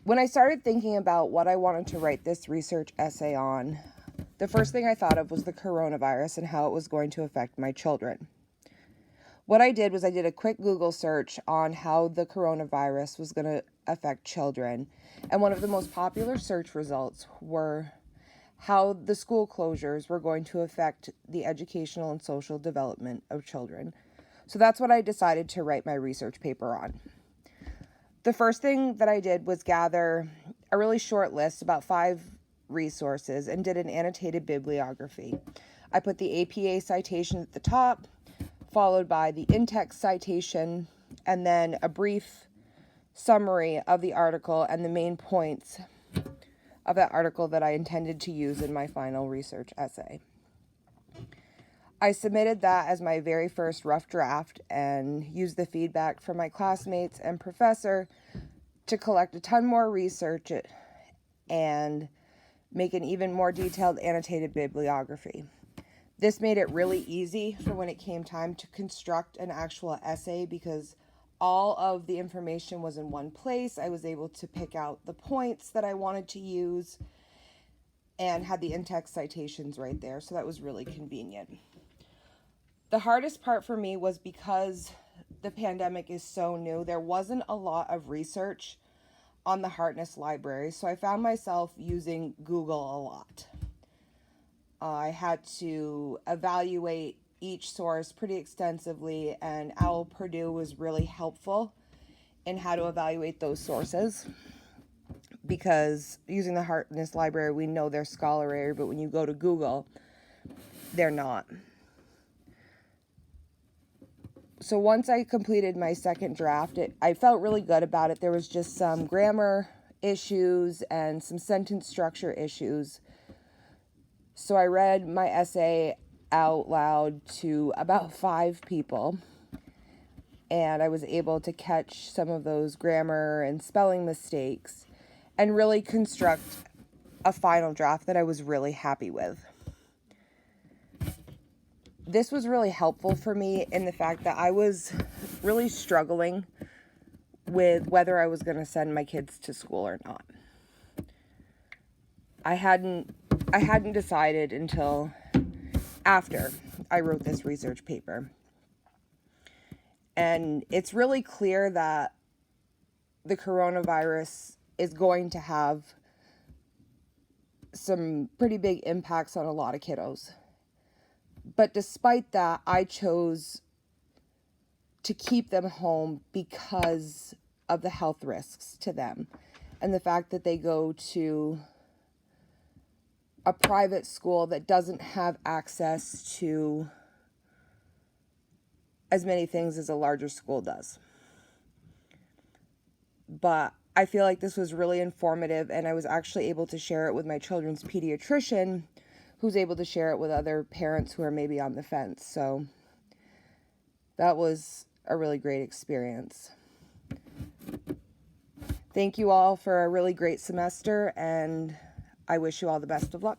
When I started thinking about what I wanted to write this research essay on, the first thing I thought of was the coronavirus and how it was going to affect my children. What I did was I did a quick Google search on how the coronavirus was going to affect children, and one of the most popular search results were how the school closures were going to affect the educational and social development of children. So that's what I decided to write my research paper on. The first thing that I did was gather a really short list, about 5 resources, and did an annotated bibliography. I put the APA citation at the top, followed by the in-text citation, and then a brief summary of the article and the main points of that article that I intended to use in my final research essay. I submitted that as my very first rough draft and used the feedback from my classmates and professor to collect a ton more research and make an even more detailed annotated bibliography. This made it really easy for when it came time to construct an actual essay because all of the information was in one place. I was able to pick out the points that I wanted to use and had the in-text citations right there, so that was really convenient. The hardest part for me was because the pandemic is so new, there wasn't a lot of research on the Hartness Library, so I found myself using Google a lot. I had to evaluate each source pretty extensively, and Owl Purdue was really helpful in how to evaluate those sources, because using the Hartness Library, we know they're scholarly, but when you go to Google, they're not. So once I completed my second draft, I felt really good about it. There was just some grammar issues and some sentence structure issues. So I read my essay out loud to about 5 people, and I was able to catch some of those grammar and spelling mistakes and really construct a final draft that I was really happy with. This was really helpful for me in the fact that I was really struggling with whether I was going to send my kids to school or not. I hadn't decided until after I wrote this research paper. And it's really clear that the coronavirus is going to have some pretty big impacts on a lot of kiddos. But despite that, I chose to keep them home because of the health risks to them and the fact that they go to a private school that doesn't have access to as many things as a larger school does. But I feel like this was really informative, and I was actually able to share it with my children's pediatrician, who's able to share it with other parents who are maybe on the fence. So that was a really great experience. Thank you all for a really great semester, and I wish you all the best of luck.